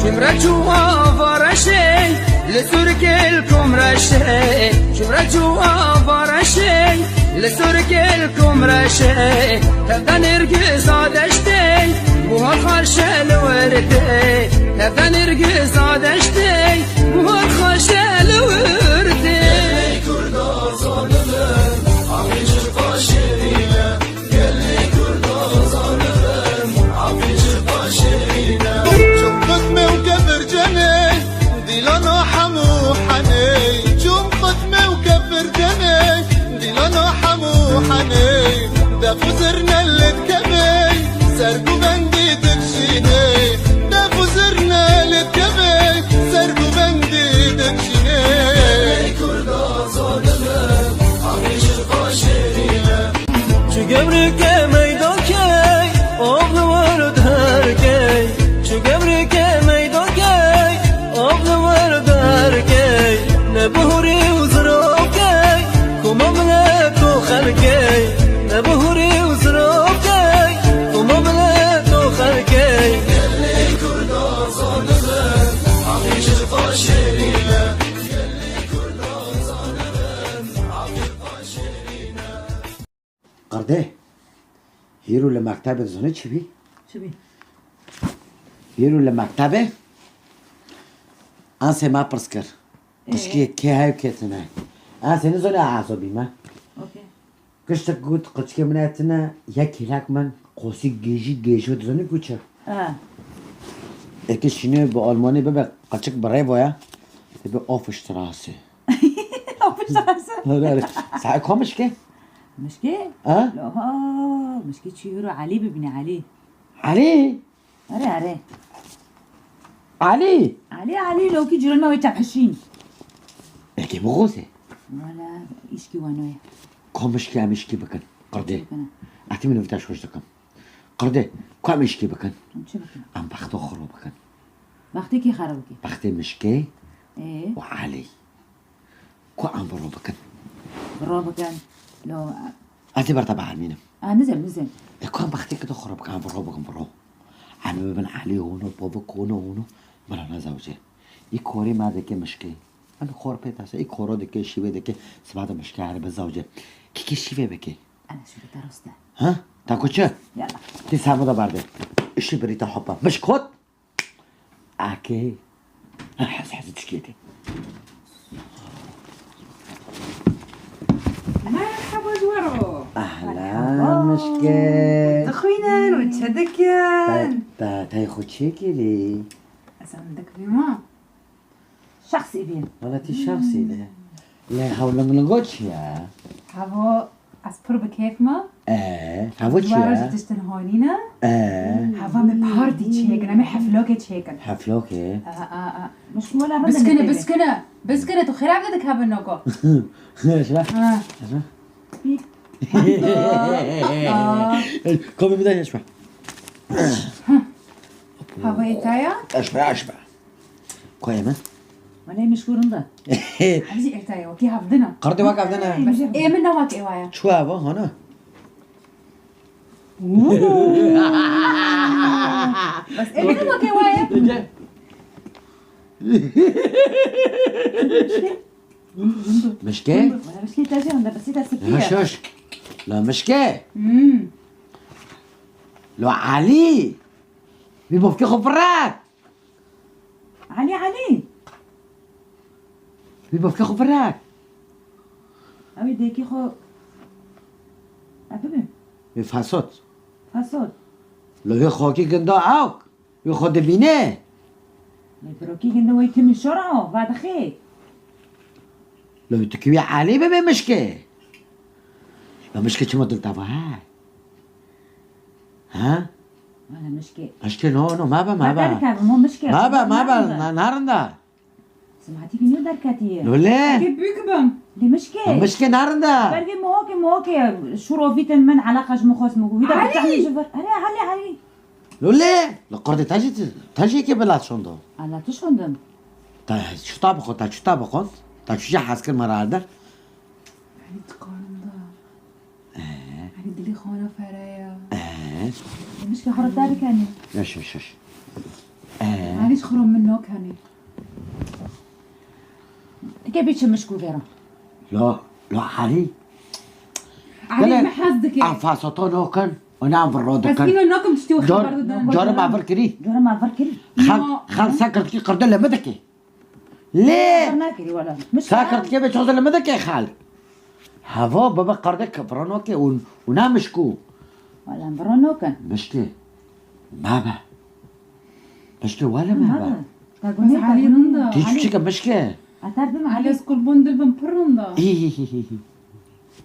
شمرجوا فرشي لسرك الكم رشي شمرجوا فرشي لسرك الكم رشي تبدا نرقص عدشتي وها خرشة لوردي تبدا نرقص عدشتي وها خرشة لوردي كردا صادمن عفيش القاشرينة قال لي كردا صادمن عفيش القاشرينة قدمي وكبر جني ديلانا حمو حني جم قدمي وكبر جني ديلانا حمو حني دافو زرنا اللي تكبي سرقو بندي تكشيني دافو زرنا اللي تكبي سرقو بندي تكشيني كردا صادمن عفيش القاشرينة شو قبرك ميدوكي أبن ورد هركي شو قبرك ميدوكي أبن ورد هركي نبهوري وزروكي كما ملك وخلكي نبهوري وزروكي كما ملك وخلكي يلي كردا صادمن عفيش القاشرينة يلي كردا صادمن عفيش القاشرينة قرده هيرو لمكتبه زنه چی بی؟ چی بی؟ هيرو لمكتبه انسه ما پرس کر قشکی که هاي کتنه انسه نزونه عصبی ما اوکی قشت قد قشکی مناتنا یک هلاک من قوسی گیجو دزنه کوچه اکی شینه به آلمانی ببه قچک برای بایا ببه آفشتراسه آفشتراسه ساعه کامش که؟ مشكي؟ اه؟ لا مشكي تشيرو علي ببني علي علي أري علي لو كي جيران ما ويتحشين اکی بغوزه ولا إشكي وانويا کامش همشکی بکن قرده بکنم احتی منو ویتاش خوش دکم قرده کامشکی بکن چه بکنم؟ ام بختو خراب بکن وقتی کی خراب کی؟ بخت مشکی إيه و علی کو ام برو بکن برا بكن لو احتی برتا بعلمینم نزل كان بختي كده خرب كان برو انا ببن علي هونو بابا كونو هونو ملا انا زوجي ای کوری ماده که مشکی انا خور پیتاسه ای کورا دکه شیوه دکه سباد مشکی علی به زوجه کی شیوه بکی أنا شو درسته ها تا کوچه يلا تی سامو دا برده اشی بریتا حبا مش خود اکی حس تشكيتي مرحبا زورو اهلا مشكل تخوينن وتشدكن تاي خود چه كيلي اسندك بما شخصي بين والله تي شخصي ده لا حول نقولش يا هوا اسبر بكيف ما هوا زورو چيا تشتنهانينا هوا بارتي تشيكن مي حفلوكي تشيكن حفلوكي مش ولا رد بسكنة تو خير عبدك هذا النوكو شو كومي بداية اشبع هوا ايتايا اشبع كويمة ولا مشكورن ده عزيزي ايتايا وكي هفدنا قردي واقع بدنا بس ايه من نواك ايوايا شو هذا هنا بس ايه من نواك ايوايا مشكي ولا مشكلة تاجي عند بس لا تسكية شوش لا مشكي لو علي بيبقى في خبرات علي بيبقى في خبرات أبي ديكي خو أبي بفاسوت فاسود لو هي خاكي قندا عوك يخد بينه بروكي قلنا ويتم الشرعة بعد خير لو تكوي علي ببي مشكي لا مشكي شو ما دلتا هاي ها ولا مشكلة مشكي نو ما با دركة مو مشكلة ما با نارندا سمعتي في نيو دركاتي لولا كيف بيكبم لي مشكلة مشكي نارندا بركي موكي شو فيتن من علاقة مخوس مو علي. بتعمل شفر علي لولا لقرد تاجي كي بلاد شوندو على تشوندم تا شو طابقون تا شو حاسكر مرادر علي تقارن ده علي دلي خانة فرايا المشكلة حرة دارك يعني مش معليش خرم منك هني كيف بيتشمشكوا فيرا لا لا علي علي ما حاسدك أنفاسطو نوكن ونعم بس برودكن كيلو ناكم تشتوي جور خبر دم جور ما بركري جورا ما فركري خال ساكرت كي قردن لمدكي ليه ناكري ولا مش ساكرت كي بتشوز لمدكي خال هافو بابا قردك برونوكي ونامشكو ولا برونوكن مشكي بابا مشكي ولا بابا بس علي رندا تيجي تشيك مشكي أتعرف علي علي سكول بندل بمبرندا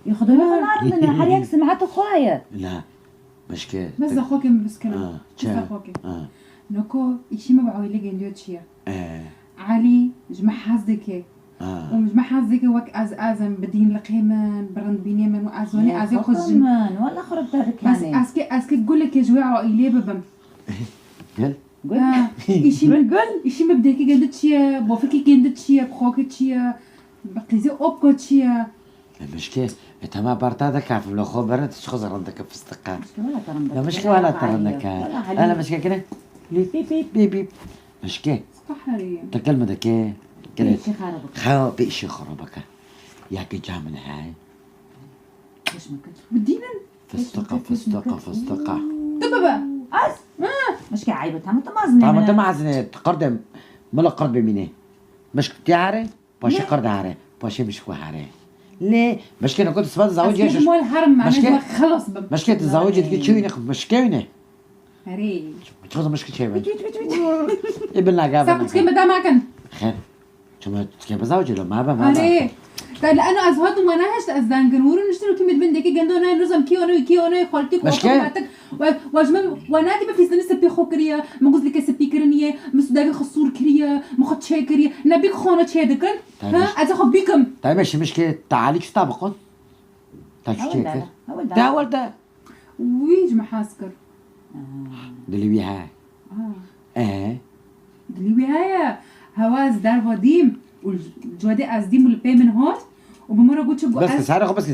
ياخذوني خنار من حريق سمعته خوايا لا مشكي بس اخوك مسكنا بس شا اخوك نكو إشي ما بعوي لقي نديو تشيا اه علي جمع حاسدك ومجمع حاسدك وك ازم بدين لقيمن برند بينيمن وازوني ازي خش ولا خربت هذاك بس يعني اسكي تقول لك يا جوا عائلة ببم قال إشي إشي ما بديكي قندت شيا بوفكي قندت شيا بخوك شيا بقيزي أوبكو شيا مشكي انت ما برتادك كيف لو خو برد تشخص رندك في استقام ولا ترندك لا مشكي ولا ترندك لا مشكي كده بيب بيب بيب بيب مشكي صحري تكلم دك كده بيشي خربك خاو بيشي خربك يا كي جامن هاي ليش ما كنت بدينا فستقة دبابا أس مش كعيبتها متمازنة طبعا انت ما عزني تقردم ملا قرد بمينه مش تياري باشي قرد هاري باشي مش كو هاري ليه مشكي انا كنت سبات زوجي أسكي مو الحرم معناه خلص بم مشكي تزوجي تجي تشوي نخ مشكي هري تخذ مشكي شيء ابننا قابل ساكت كيما دا معكن خير شو كيف زوجي لو ما با هري لأنه أزهد وما نهشت أزدان قنور نشتري كم بندك جندونا نظام كيونو خالتك وخالتك واجمل ونادي ما في سنة سبي خوكريا مجوز لك سبي كرنية مسداق خصور كريا مخد شيء كريا نبيك خانة شيء دكن ها أزخب بيكم طيب ماشي مشكلة تعالي شو طابقون تعالي شو كيف ده أول ده ويج محاسكر دلي بيها دلي بيها هواز دار وديم والجوادي أزديم والبي من هون وبمرة قلت شو بس كسارة بس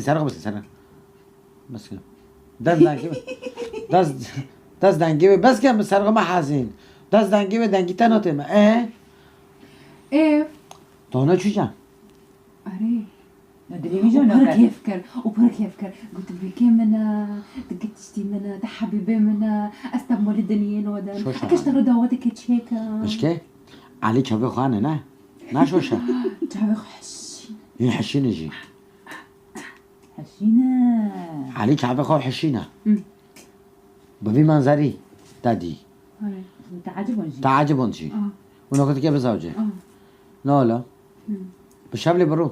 داز دانجيبي بس كم سرقة ما حزين داز دانجيبي دانجي تانو تيما إيه تونا شو جا أري ندري ميجو وبرك يفكر قلت بيكي منا دقت تشتي منا ده حبيبي منا استمول الدنيا ودن اكش ترى دعوتك تشيكا مش كي علي تشوفي خانة نا شو شا تعرف حشي حشينا جي حشينا علي تشوفي خو حشينا ببي منظري تادي تعجبون شي وانا كنت كيف زوجي لا بشاب لي برو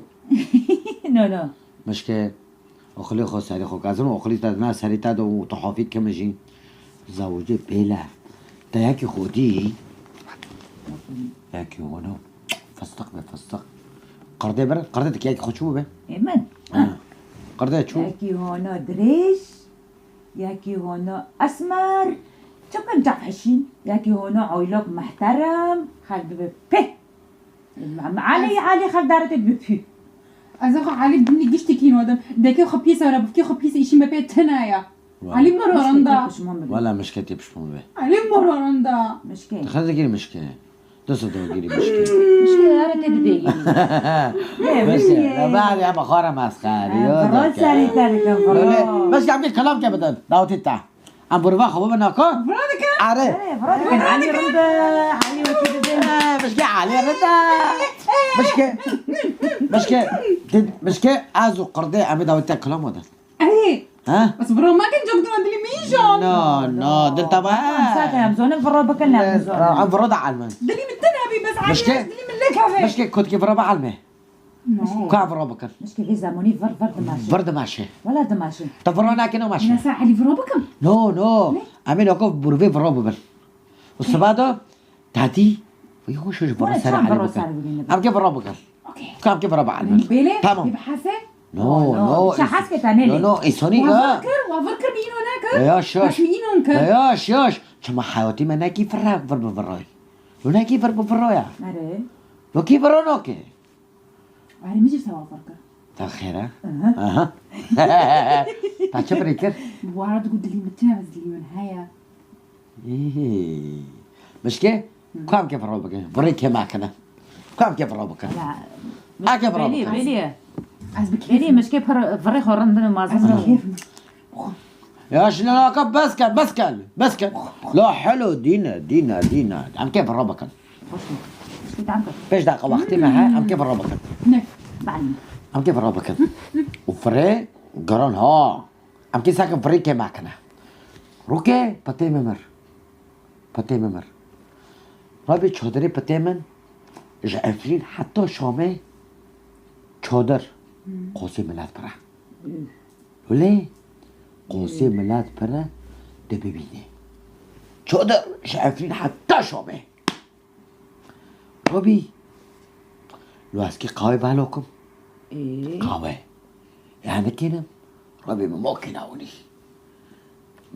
لا مش كي أخلي خو ساري خو كازم أخلي تدنا ساري تادو وتحافيد كم جين زوجي بلا تياكي خودي ياكي ونو فستق قردة برا قردة تكياكي خو شو به إيمان قردة شو ياكي هونا دريش ياكي هونا أسمر شو كنت حشين ياكي هونا عيلوك محترم خالد بيه علي خالد دارت بيه أزاخ علي بني جشتي كين ودم داكي خبيسة ولا بكي خبيسة إشي ما بيت هنايا علي مرارندا ولا مش كتير مش مو به علي مرارندا مشكلة تخلي تجيني مشكلة تصدق تجيني مشكلة مشكلة أنا تدبي مشكلة لا بعد يا بخارة مسخري فرول ساري تارك فرول بس عم كلام كيف بدل داوتي تاع عم برفع خو بناكو فرادك عارف فرول كان علي رندا علي وكذا مشكلة علي رندا مشكلة أزو قردة عم داوتي كلام وده أيه ها بس برا ما كان جوك ترى دلي ميجون نو دل تبع ساكن عم زون الفرول بكلنا عم فرض علمه دلي متنهبي بس عايز مشكلة دلي من لك هذا مشكلة كنت كيف ربع علمه كعب ربك مشكلة في زماني فرد ماشي برد ماشي ولا دماشي تفرنا كنا ماشي أنا ساعة علي فرا بكم نو أمين أكو بروفي فرابو بل والسبادة تاتي ويهو شوش برا سارة على بكر أم كيف ربك أوكي كم كيف ربع علمه بيلي تمام يبحثه نو مش حاسك تاني نو إيسوني وافكر بينو هناك يا شوش بينو هناك يا شوش شما حياتي ما ناكي فرق فرب فراي لو ناكي فرق فرايا أري لو كيف رونوكي علي ميجي سوا أفكر تخيرة تاچه بريكر وارد قد اللي متنا بس اللي من هيا إيه مش كي كم كيف ربك بريك معكنا كم كيف ربك لا أكيد برافو. بلي از بكيف بلي مش كيف فري خورن ما از زال بكيف يا شنو بس كان لا حلو دينا عم كيف ربك مش كنت عم بيش دقة وقتي معها عم كيف ربك نه بعلم عم كيف ربك وفري قران ها عم كيف ساكن فريك معكنا روكي بتي ممر رابي چادری پتیمن جعفرین حتی شامه چادر قوسی ملت پره ولی قوسی ملت پره ده ببینه چادر جعفرین حتی شامه رابي لو اسكي قهوة بالكم ايه قهوة يعني كده رابي ممكن اولي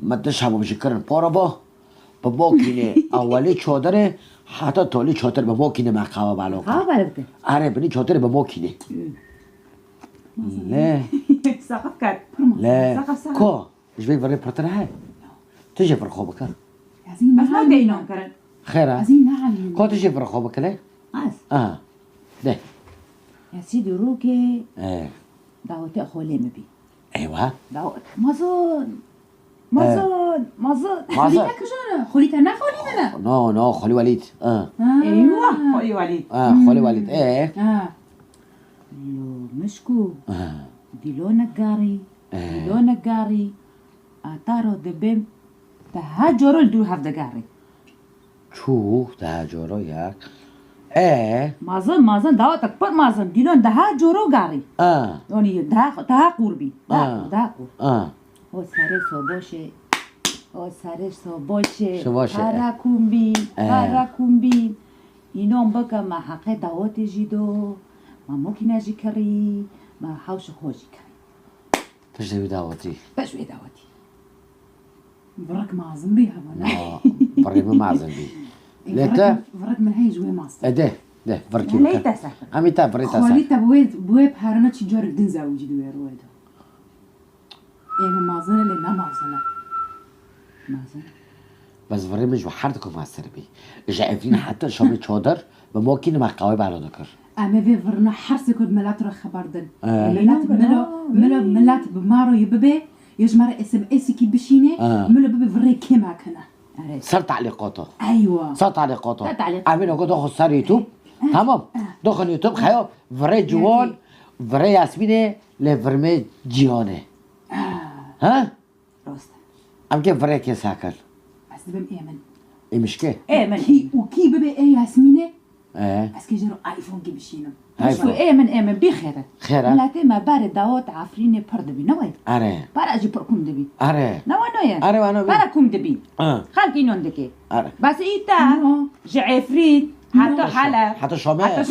ما تشربوا بشكرن بارابا بموكينه اولي چادره حتی تولی چادر بموكينه مع قهوة بالكم بالك آره بني چادر بموكينه لا سقف كات لا سقف كو ايش بيك بري برتنا هاي تجي فرخوبك عايزين بس ما دينهم كرن خير ها عايزين نعلم كو تجي فرخوبك ليه عايز ده يا سيدي روكي ايه دعوتي اخو ليمة بي ايوه دعوت مازون خليتك جانا خليتها انا خليتنا نو خلي وليد ايوه خولي وليد خلي وليد ايه لو مشكو ديلو نقاري اتارو دبم تهاجرو الدو هاف دقاري شو تهاجرو ياك ايه مازن دعوتك بر مازن ديلون تهاجرو قاري يعني ده قربي ده قرب او سرش سو باشه هرکون بین اینام بگم ما حقه دعوت جیدو ما ممکنه جی کری ما حوش خوشی کری تجدوي دعوتي بشوی دعوتی برك معظم بيها ولا بري ما معزن بي ليتا برك من هاي جوي ماستر ده بركي ليتا سهل اميتا بريتا خاليتا بويب هارنا تشجار الدين زاوجي دو يا رويدا ايه معظنة اللي ما معظنة بس بري مش وحرتكم مع السربي جايبين حتى شامي چادر بموكين مع قوي على ذكر اما في فرنا حرسي كود ملات رو خبردن ملات بمارو يببي يجمر اسم اسي كي بشينه ملو ببي فري كيما كنا صار تعليقاته ايوه صار تعليقاته عاملين اقول داخل صار يوتيوب تمام داخل يوتيوب خيو فري جوان فري ياسمينه لفرمي جيانه ها راست ام كيف فري كي ساكل بس بم ايمن ايه مش كي من وكي ببي ايه ياسمينه ايه بس كي جرو ايفون كي بشينه شو من بخيره خيره لكن ما بار دعوت عفريني برد بي نوي اره بار اجي بركم دبي اره نويا اره وانا بي باركم دبي خالكي نون دكي اره بس ايتا جعفرين حتى حلا حتى شامه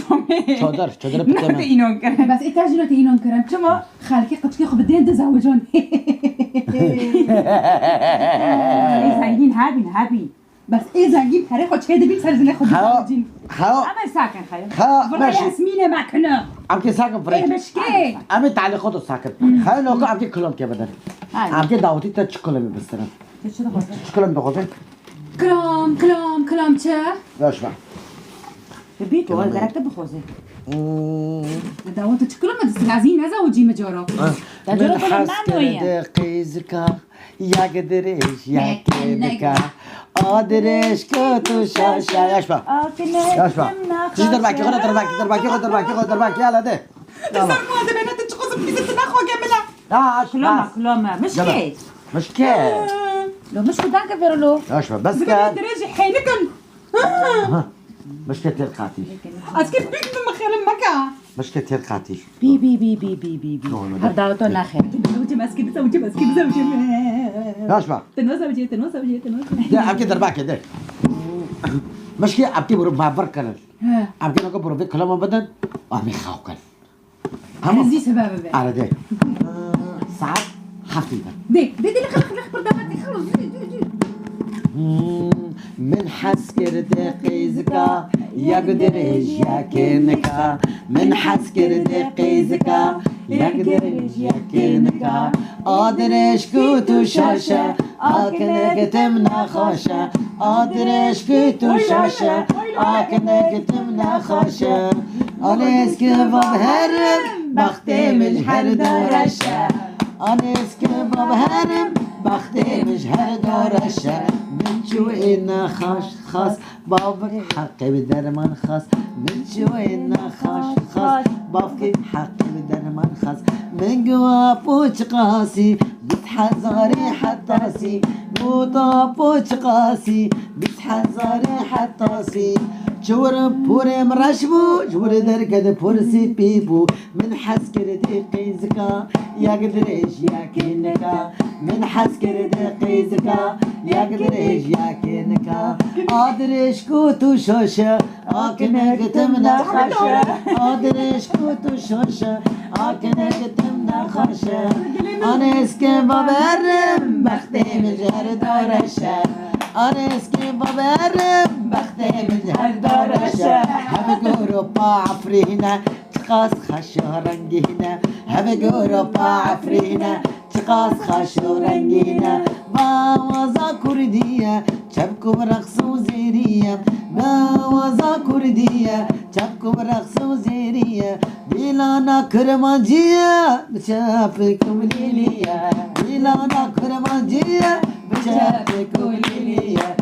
چادر بتمن اینون کرد بس ایتاجینا اینون کردن شما خالقی قد کی خب بدین تزوجون زنگین هبین بس ای زنگین پره خود چه دبی سر زنه خود تزوجین خاو اما ساکن خیلی برای ماشي یاسمین مکنه عم كي ساكن فريق مشكي عم تعليقاته ساكن خلينا نقول عم كي كلام كي بدل عم كي دعوتي تشكلم بس انا تشكلم دغوتي کلام چه لا اسمع ببيت ولا دركت بخوزي دعوت تشكلم دست عايزين نزوجي مجارو تجربة كلام ويا قيزكا يا قدرش يا كيبكا قادرش كتو شاشا اسمع اسمع تجي درباكي درباكي يلا ده هذا بنات تشخص بيزت ناخو جميله لا كلام مش كي مش كي لو مش كدانك فيرلو اسمع بس بنات كان درجه حينكن مش كتير قاتل اسكت بيك من مخيل مكا مش كتير قاتل بي هرداوتو ناخر زوجي ماسكي زوجي اسمع تنوزوجي ده عم كي درباكي ده مش كي عم كي برب مع بركل عم كي نقول برب كلام بدن وعم يخاوكل هذه سبب على ده ساعات حفيظة ديك اللي خلق برداماتي خلص من حسكر دقيزكا يا قدرش يا كينكا من حسكر دقيزكا يا قدرش يا كينكا آدرش کو تو شاشه آکنه گتم نخواشه آدرش کو تو شاشه آکنه گتم نخواشه آنیست که باب هرم بخته مجهر دارشه آنیست که باب هرم بخته مجهر دارشه من جو اینا خاص بابك حقي بدرمان خاص من جو اینا خاص بابك حقي بدرمان خاص من جوا بوش قاسي بتحزاري حتاسي موطا بوش قاسي بتحزاري حتاسي جور بوري مرشبو جور دركد بورسي بيبو من حس كردي قيزكا يا قدريش يا كينكا من حس كردي قيزكا يا قدريش يا كينكا آدرش كوتو شوشة آكنك تمنا خشة آدرش كوتو شوشة آكنك تمنا خشة أنا اسكي بابرم بختي مجهر دارشة أنا اسكي بابرم بختي مجهر دارشة هم قروبا عفرينا تقاس خشو رنجينا هم قروبا عفرينا تقاس خشو رنجينا باوزا كردية شبكم رقص وزيرية باوزا كردية شبكم رقص وزيرية ديلانا كرمانجية بشافكم ليلية ديلانا كرمانجية بشافكم ليلية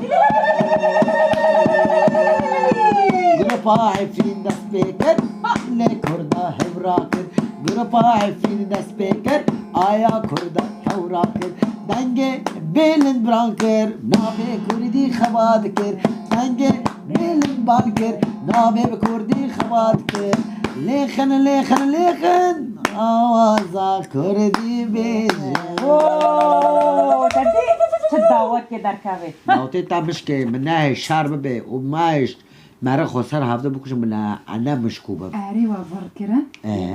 قرباعي في الناس بيكر لكردا هبراكر قرباعي في الناس بيكر آيا كردا هوراكر دنگه بیلن برانکر نابه کردی خواد کر دنگه بیلن بانکر نابه کردی خواد کر لیخن آوازا کردی بیجه چه دعوت که در کبه دعوتی تبش که منه شرب به و مایشت مرا خسر هفته بکشم منه انه مشکوبه آره و برکرن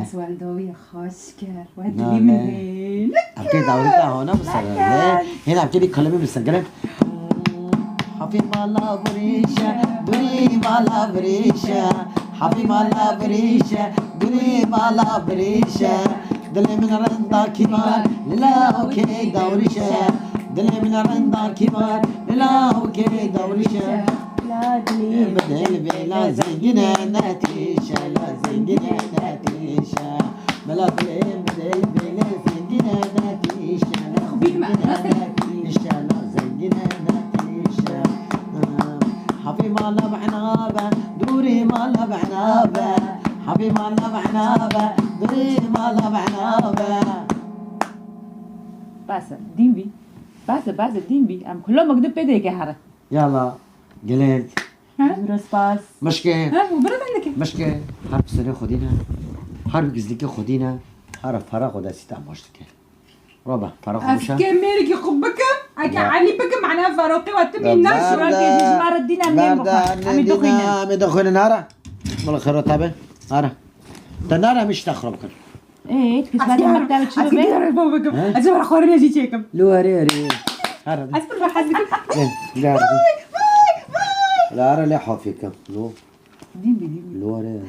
بس والدوی خوش کرد و دلی من هیل ابتدي دعوتي هنا مثلا هنا ابتدي كلامي مستقلم حفي مالا بريشة دوري مالا بريشة حفي مالا بريشة دوري مالا بريشة دلي من رندا كبار لا اوكي دوريشة دلي من رندا كبار لا اوكي دوريشة لا دلی بدل بلا زنجنا نتيشة لا زنجنا نتيشة بلا بدل بلا زنجنا نتيشة لا نتيشة لا زنجنا نتيشة حبي مالا بعنابة دوري مالا بعنابة حبي مالا بعنابة دوري مالا بعنابة بس دین بی بس دین بی ام کلا مقدم پیدا که هره يلا قلت درست باس مشكل ها و برد عندك مشكل حرب سنة خدينا حرب قزلكي خدينا حرب فراغ وداسي تعمشتك رابع فراغ وشا اسكي ميرك يخبكم اكا علي بكم معناها فاروقي واتمي الناس مار الدين امي دخينا امي دخينا نارا والله خير تابع نارا النارا مش تخرب كن ايه تكسبالي حتى بتشرب اسكي ايه تعرف بابكم اسمع اخوارنا جي تشيكم لو هري هرا اسكر بحزكم لا لا هرا لا حافيك لو دين بي لو هري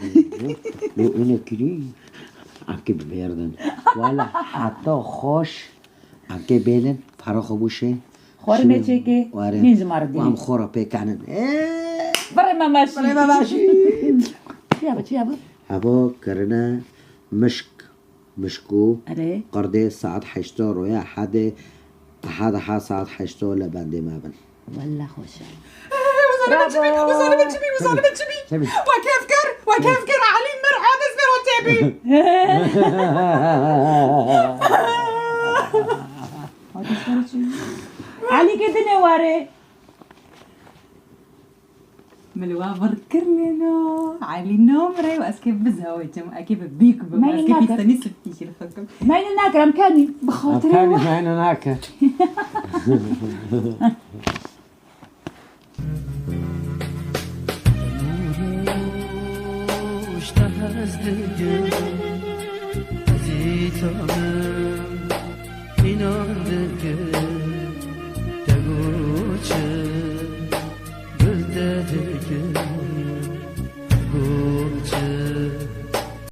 لو انا كري عكي بيردن ولا حتى خوش عكي بيلن فراغ بوشه خوار نچه نيز مار الدين وهم خورا بيكعنن بري ما ماشي بري ما ماشي يابا هبا كرنا مشكو اره قردي ساعت حشتا رويا حد ساعت حشتا لبنده مابن والله خوشه وصاني بتشبي وكيف كر علي مرحبا اسمر وتابي علي كده نواره ملوا بركرني نو علي نومري واسكي بزهوجم اكيد بيك ما اسكي يناكر. بيستني سبتيش الفكم ما يناكر امكاني بخاطري كان معنا هناك اشتهز دل عزيز